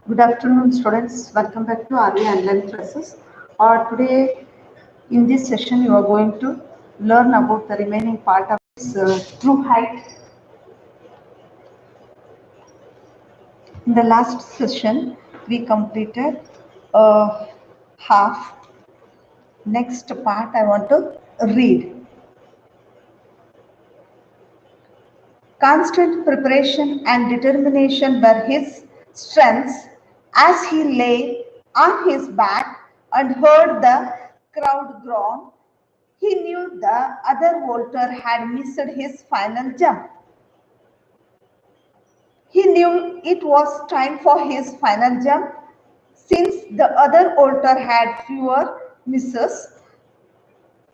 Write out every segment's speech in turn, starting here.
Good afternoon, students. Welcome back to RV Online Classes. Today, in this session, you are going to learn about the remaining part of this true height. In the last session, we completed half. Next part, I want to read. Constant preparation and determination were his strengths as he lay on his back and heard the crowd groan. He knew the other vaulter had missed his final jump. He knew it was time for his final jump since the other vaulter had fewer misses.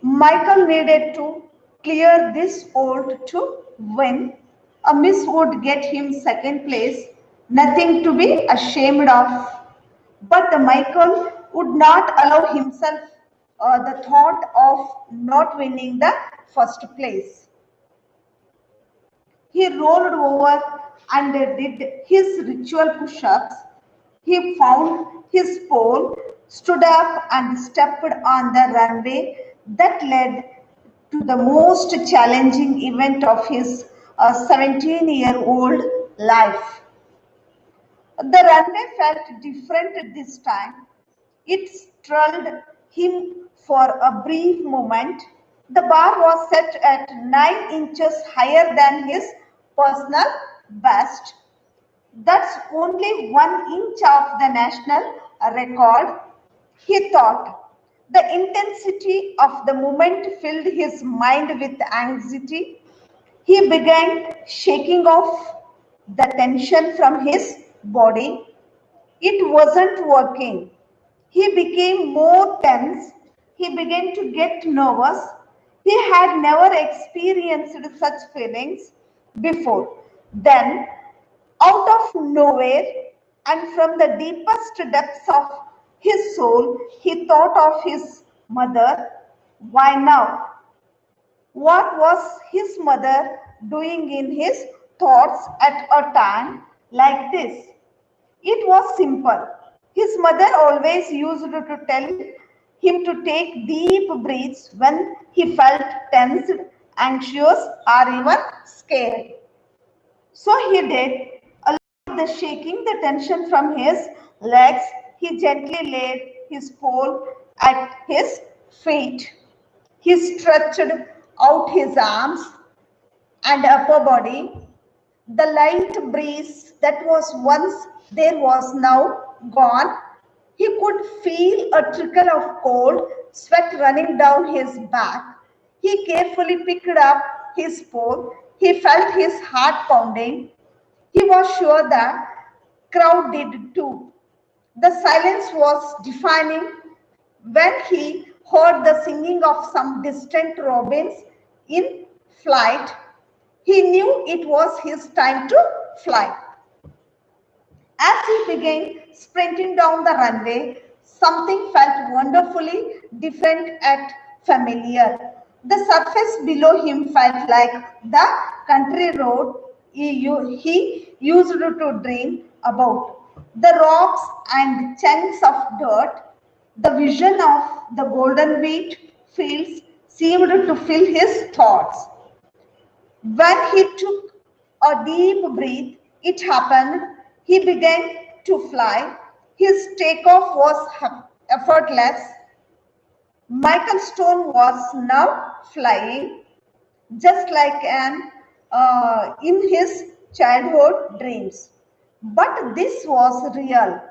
Michael needed to clear this vault to win. A miss would get him second place, nothing to be ashamed of. But Michael would not allow himself the thought of not winning the first place. He rolled over and did his ritual push-ups. He found his pole, stood up and stepped on the runway that led to the most challenging event of his 17-year-old life. The runway felt different this time. It startled him for a brief moment. The bar was set at 9 inches higher than his personal best. That's only 1 inch of the national record, he thought. The intensity of the moment filled his mind with anxiety. He began shaking off the tension from his body. It wasn't working. He became more tense. He began to get nervous. He had never experienced such feelings before. Then, out of nowhere and from the deepest depths of his soul, he thought of his mother. Why now? What was his mother doing in his thoughts at a time like this? It was simple. His mother always used to tell him to take deep breaths when he felt tensed, anxious, or even scared. So he did. Along with the shaking the tension from his legs, he gently laid his pole at his feet. He stretched out his arms and upper body. The light breeze that was once there was now gone. He could feel a trickle of cold sweat running down his back. He carefully picked up his pole. He felt his heart pounding. He was sure the crowd did too. The silence was deafening when he heard the singing of some distant robins in flight. He knew it was his time to fly. As he began sprinting down the runway, something felt wonderfully different and familiar. The surface below him felt like the country road he used to dream about. The rocks and chunks of dirt, the vision of the golden wheat fields seemed to fill his thoughts. When he took a deep breath, it happened. He began to fly. His takeoff was effortless. Michael Stone was now flying just like an in his childhood dreams. But this was real.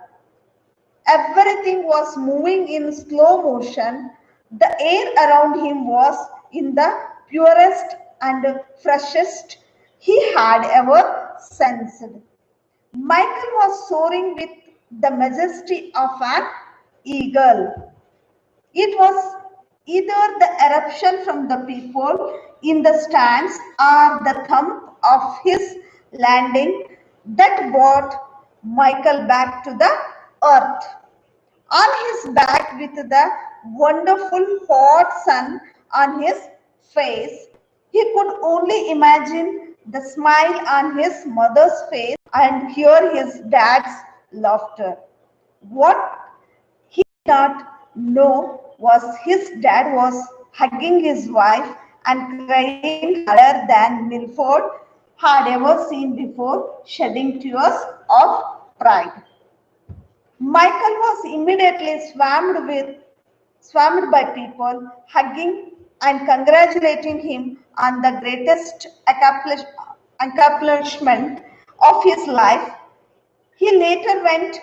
Everything was moving in slow motion. The air around him was in the purest and freshest he had ever sensed. Michael was soaring with the majesty of an eagle. It was either the eruption from the people in the stands or the thump of his landing that brought Michael back to the earth. On his back, with the wonderful hot sun on his face, he could only imagine the smile on his mother's face, and hear his dad's laughter. What he did not know was his dad was hugging his wife and crying harder than Milford had ever seen before, shedding tears of pride. Michael was immediately swarmed by people, hugging and congratulating him on the greatest accomplishment of his life. He later went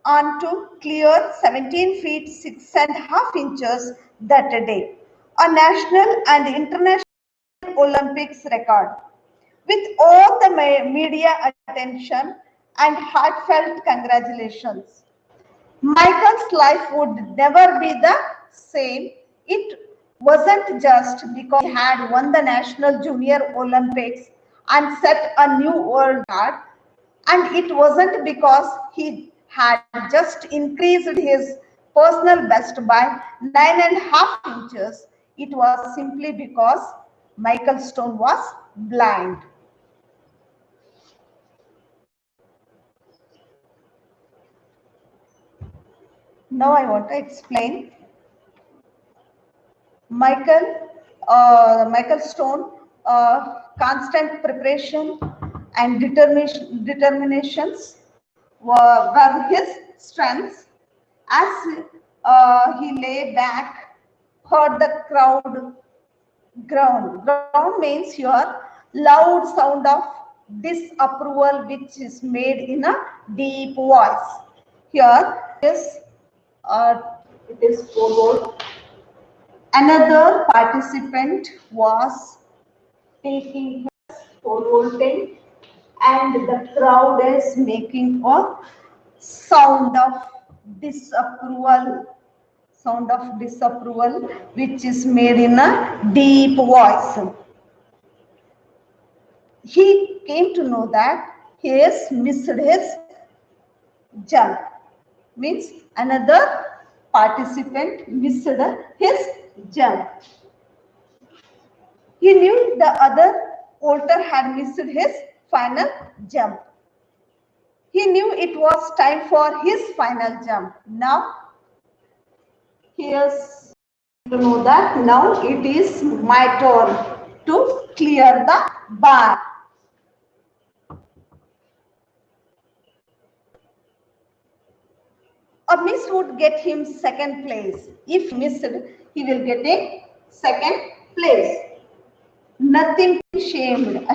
on to clear 17 feet 6.5 inches that day, a national and international Olympics record. With all the media attention and heartfelt congratulations, Michael's life would never be the same. It wasn't just because he had won the National Junior Olympics and set a new world record, and it wasn't because he had just increased his personal best by 9.5 inches. It was simply because Michael Stone was blind. Now I want to explain Michael Stone, constant preparation and determinations were his strengths. As he lay back, heard the crowd groan. Groan means your loud sound of disapproval, which is made in a deep voice. Here is it is followed. Another participant was taking his pole and the crowd is making a sound of disapproval which is made in a deep voice. He came to know that he has missed his jump, means another participant missed his jump. He knew the other bolter had missed his final jump. He knew it was time for his final jump. Now he has to know that now it is my turn to clear the bar. A miss would get him second place. If he missed, he will get a second place. Nothing ashamed.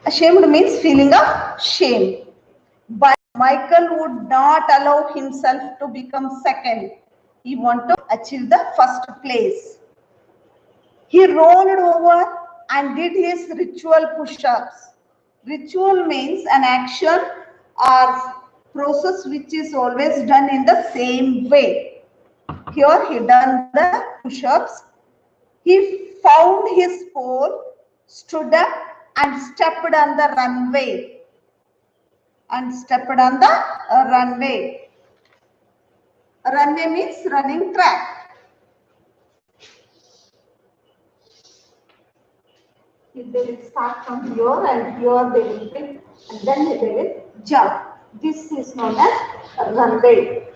Ashamed means feeling of shame. But Michael would not allow himself to become second. He wanted to achieve the first place. He rolled over and did his ritual push-ups. Ritual means an action or process which is always done in the same way. Here he done the push-ups. He found his pole, stood up and stepped on the runway. Runway means running track. They will start from here and here they will pick and then they will jump. This is known as a runway.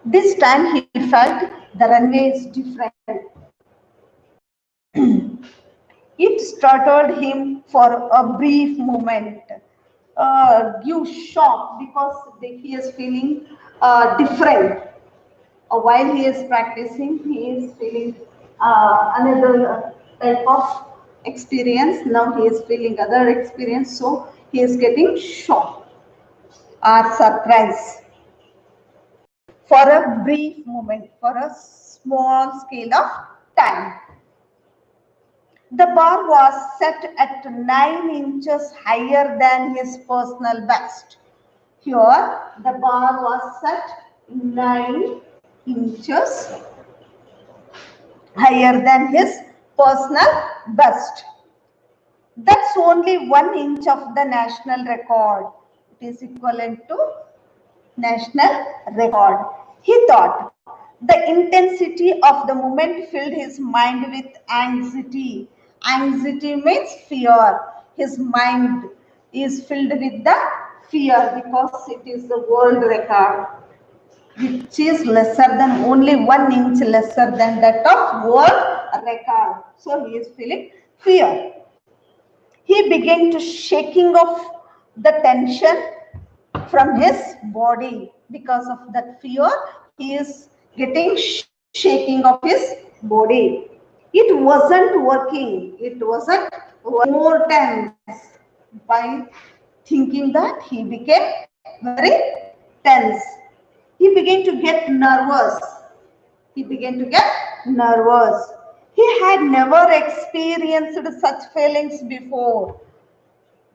This time he felt the runway is different. It startled him for a brief moment. Give shock because he is feeling different. While he is practicing, he is feeling another type of experience. Now he is feeling other experience, so he is getting shocked or surprise for a brief moment, for a small scale of time. The bar was set at 9 inches higher than his personal best. Here, the bar was set 9 inches higher than his personal best. That's only 1 inch of the national record. It is equivalent to national record. He thought the intensity of the moment filled his mind with anxiety. Anxiety means fear. His mind is filled with the fear because it is the world record, which is lesser than only 1 inch lesser than that of world record. So he is feeling fear. He began to shaking off the tension from his body. Because of that fear, he is getting shaking of his body. It wasn't working. It wasn't more tense. By thinking that, he became very tense. He began to get nervous. He began to get nervous. He had never experienced such feelings before.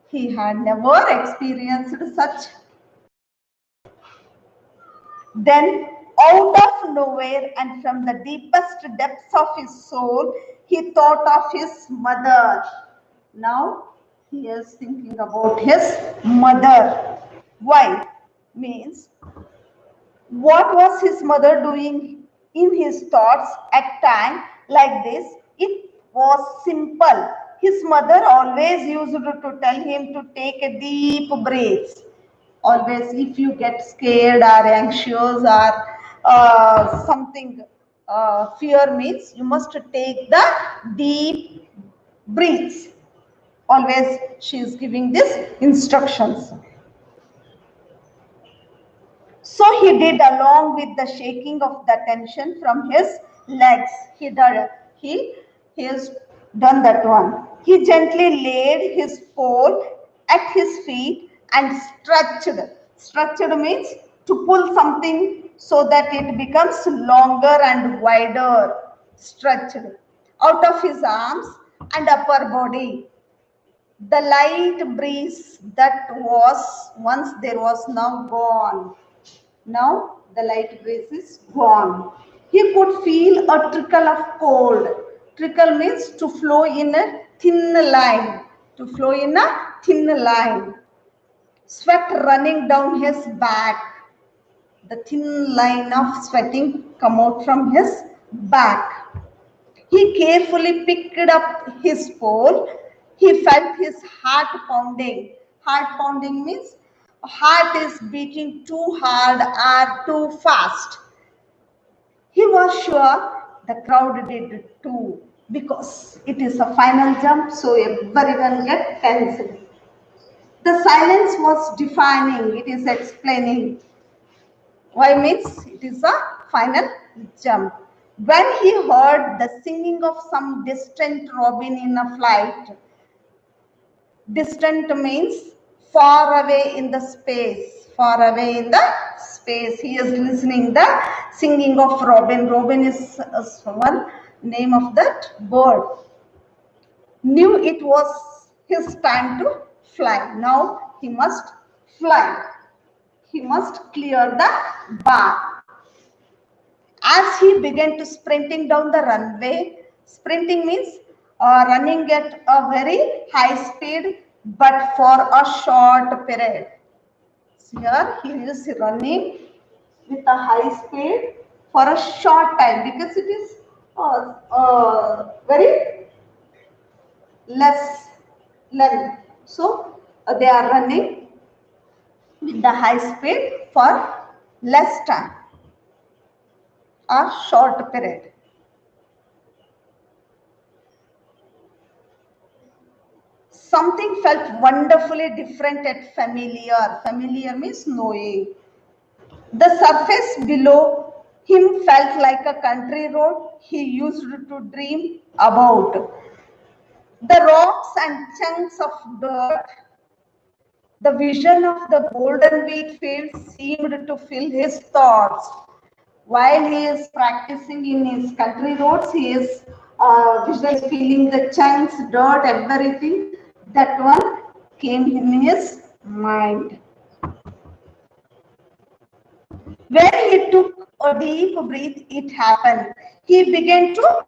He had never experienced such. Then, out of nowhere and from the deepest depths of his soul, he thought of his mother. Now, he is thinking about his mother. Why? Means, what was his mother doing in his thoughts at time like this? It was simple. His mother always used to tell him to take a deep breath. Always, if you get scared or anxious or something, fear means you must take the deep breaths. Always she is giving these instructions. So he did, along with the shaking of the tension from his legs. He has done that one. He gently laid his pole at his feet and stretched. Stretched means to pull something so that it becomes longer and wider. Stretched out of his arms and upper body. The light breeze that was once there was now gone. Now the light breeze is gone. He could feel a trickle of cold. Trickle means to flow in a thin line. To flow in a thin line. Sweat running down his back. The thin line of sweating come out from his back. He carefully picked up his pole. He felt his heart pounding. Heart pounding means heart is beating too hard or too fast. He was sure the crowd did too because it is a final jump, so everyone get tensed. The silence was defining, it is explaining. Why means it is a final jump. When he heard the singing of some distant robin in a flight, distant means far away in the space, far away in the space. He is listening the singing of robin. Robin is one name of that bird. Knew it was his time to fly. Now he must fly. He must clear the bar. As he began to sprinting down the runway, sprinting means running at a very high speed but for a short period. So here he is running with a high speed for a short time because it is very less length. So they are running with the high speed for less time or short period. Something felt wonderfully different and familiar. Familiar means knowing. The surface below him felt like a country road he used to dream about. The rocks and chunks of dirt, the vision of the golden wheat fields seemed to fill his thoughts. While he is practicing in his country roads, he is visually feeling the chunks, dirt, everything. That one came in his mind. When he took a deep breath, it happened. He began to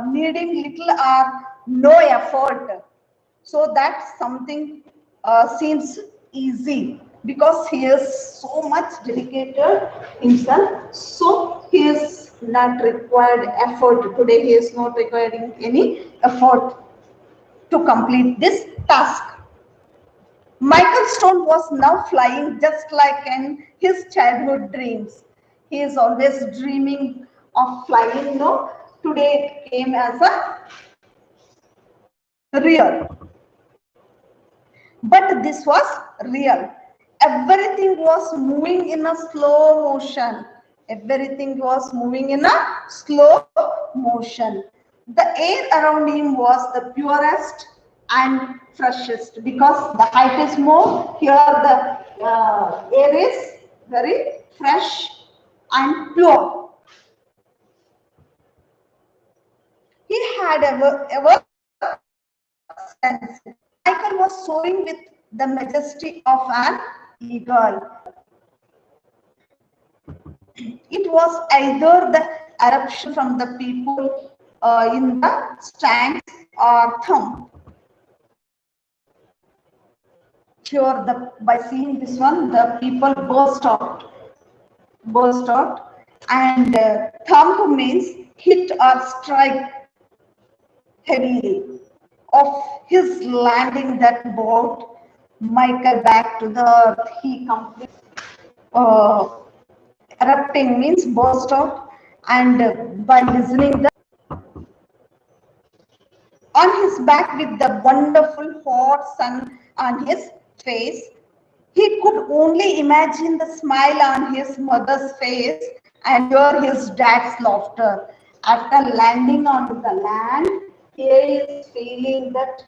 needing little or no effort, so that something seems easy because he is so much dedicated himself. So he is not required effort. Today he is not requiring any effort to complete this task. Michael Stone was now flying just like in his childhood dreams. He is always dreaming of flying. No, today it came as a real. But this was real. Everything was moving in a slow motion. Everything was moving in a slow motion. The air around him was the purest and freshest because the height is more. Here the air is very fresh and pure. He had ever sense. Michael was soaring with the majesty of an eagle. It was either the eruption from the people in the stands or thumb. Here, by seeing this one, the people burst out, and thump means hit or strike heavily. Of his landing that brought Michael back to the earth. He completely erupting means burst out, and by listening the on his back with the wonderful hot sun on his face, he could only imagine the smile on his mother's face and hear his dad's laughter. After landing on the land, he is feeling that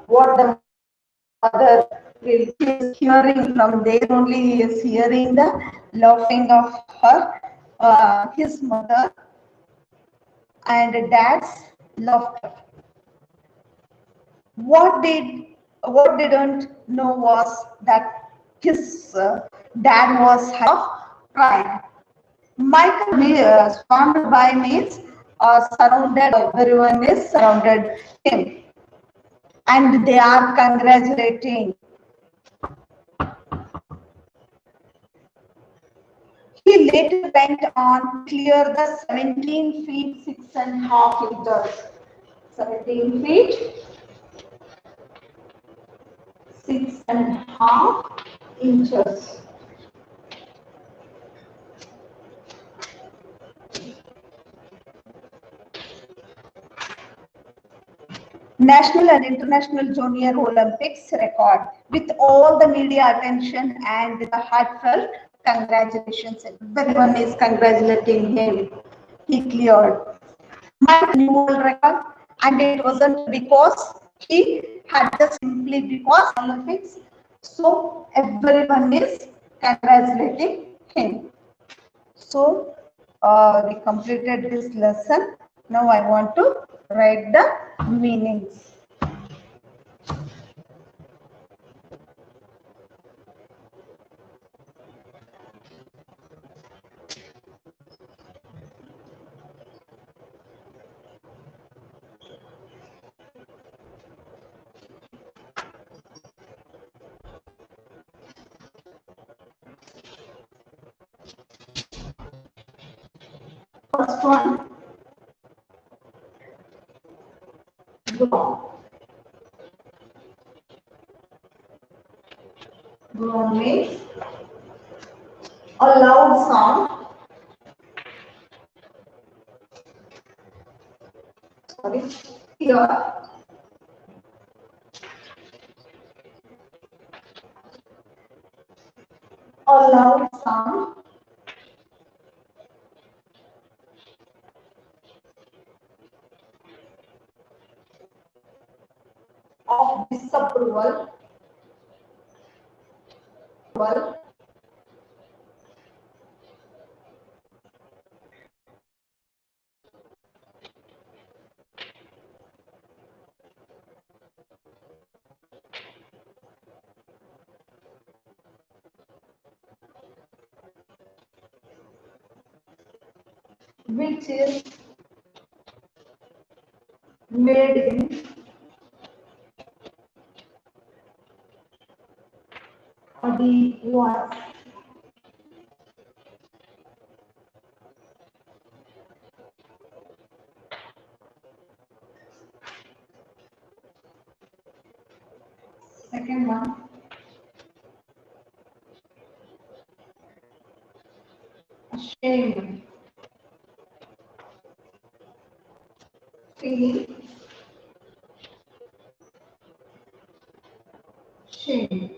what the mother is hearing from there only. He is hearing the laughing of his mother and dad's laughter. What didn't know was that his dad was half pride. Michael surrounded by means surrounded. Everyone is surrounded him, and they are congratulating. He later went on to clear the 17 feet 6.5 meters. 17 feet 6.5 inches. National and International Junior Olympics record with all the media attention and the heartfelt congratulations. Everyone is congratulating him. He cleared my new world record, and it wasn't because he had just simply because Olympics. So everyone is congratulating him. So we completed this lesson. Now I want to write the meanings. First one, groan. Groan means a loud sound. Sorry, here. A loud sound of disapproval, which is made in Or D, was. Second one. Ashamed. Feel shame.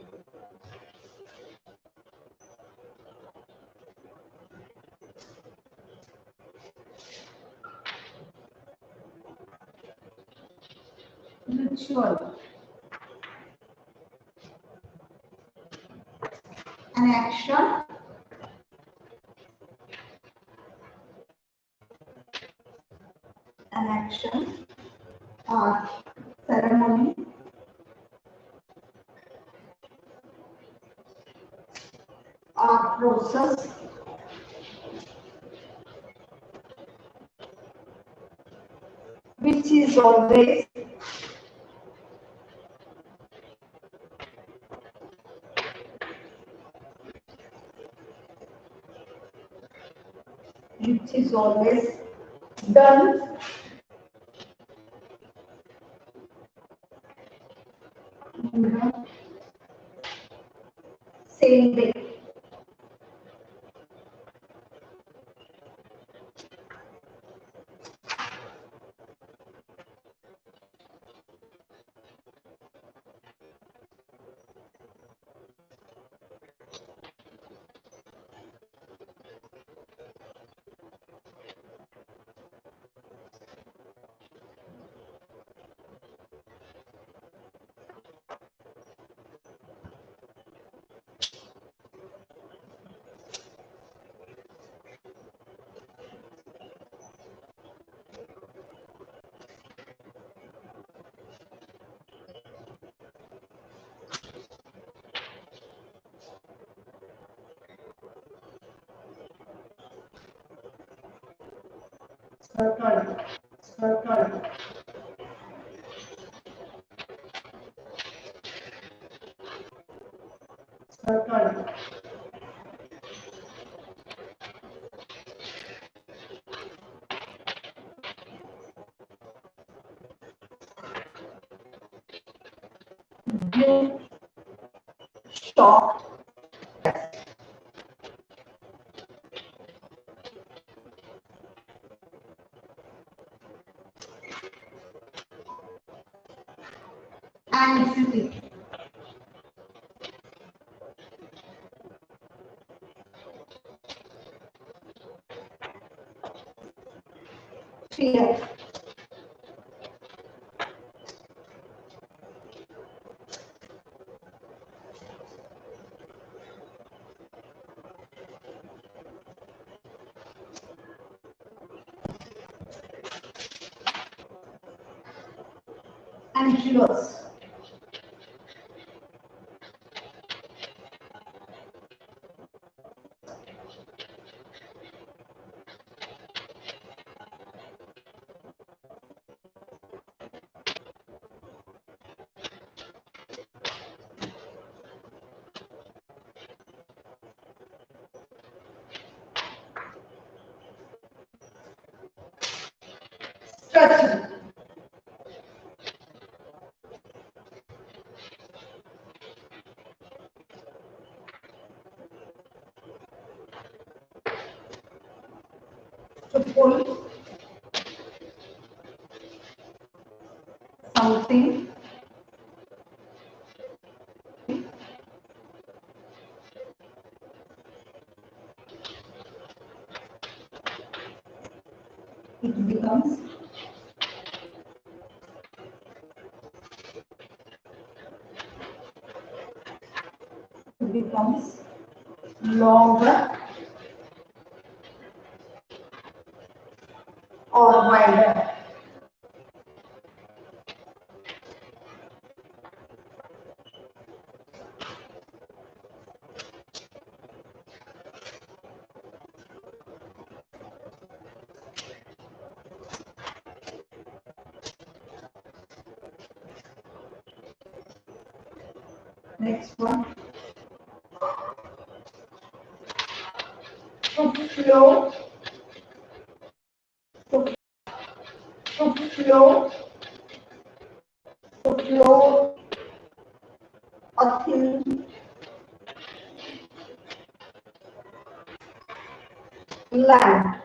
Ritual. An action. An action. Or ceremony. Or process. Which is always. Which is always done. Same way. Circle. Circle. Circle. Give shock. Anxiety. Fear. Anxious. Stretching. To pull something. It becomes longer or wider. Next one. to flow, to, to flow, to flow a thin line.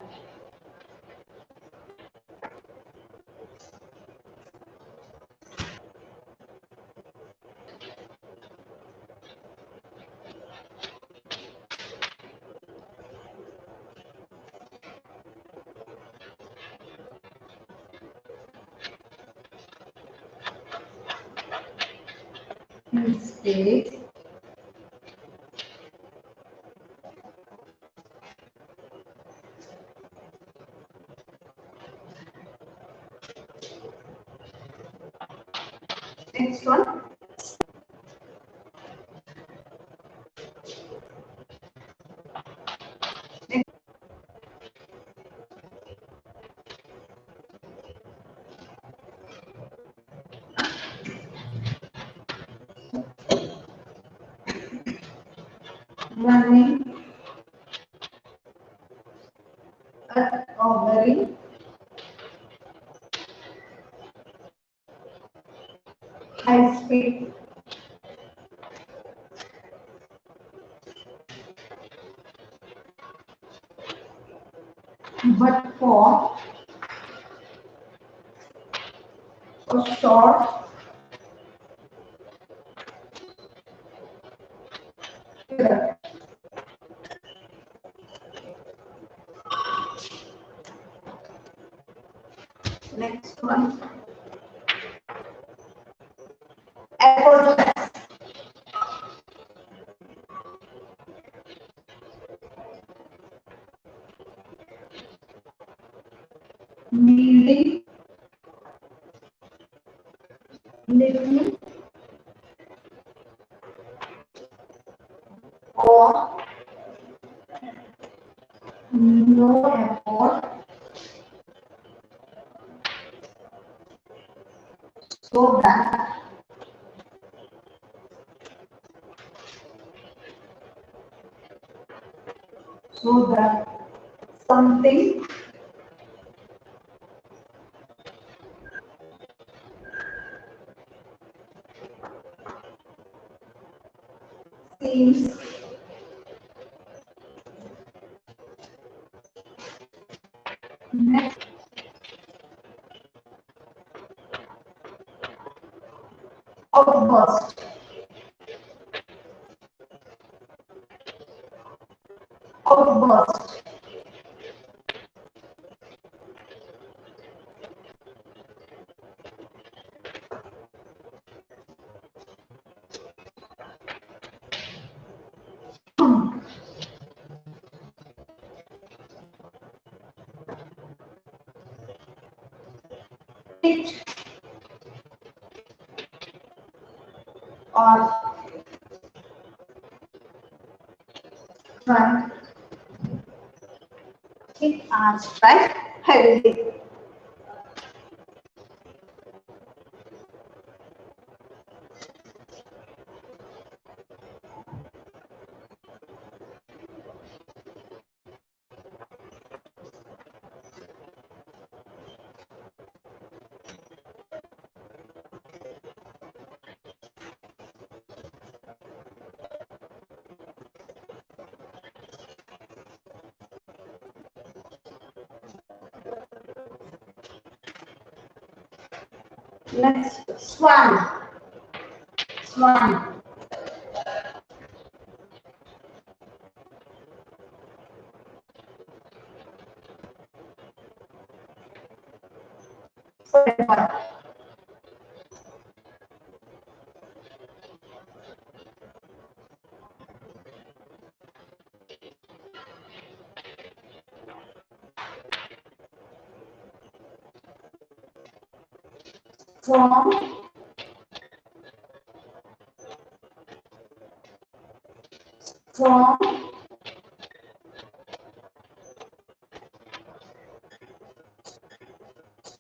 Space. Next one. Running at a very high speed, but for a short period. Next one. Effortless. Needing little or no effort so that something seems next outburst. Outburst. Pitch or front. It are strike heavily. Next, swan. Swan. From from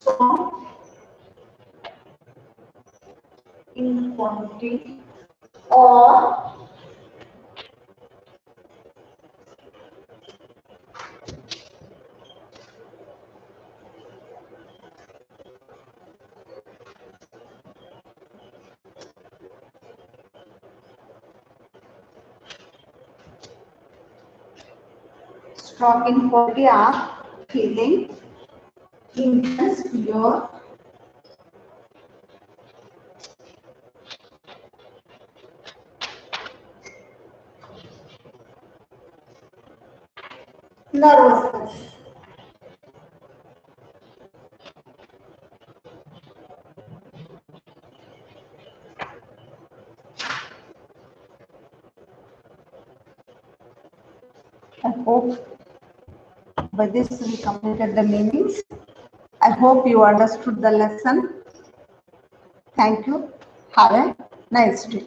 from in quantity or Strong in quality are feeling, intense fear, nervousness. I hope by this we completed the meanings. I hope you understood the lesson. Thank you. Have a nice day.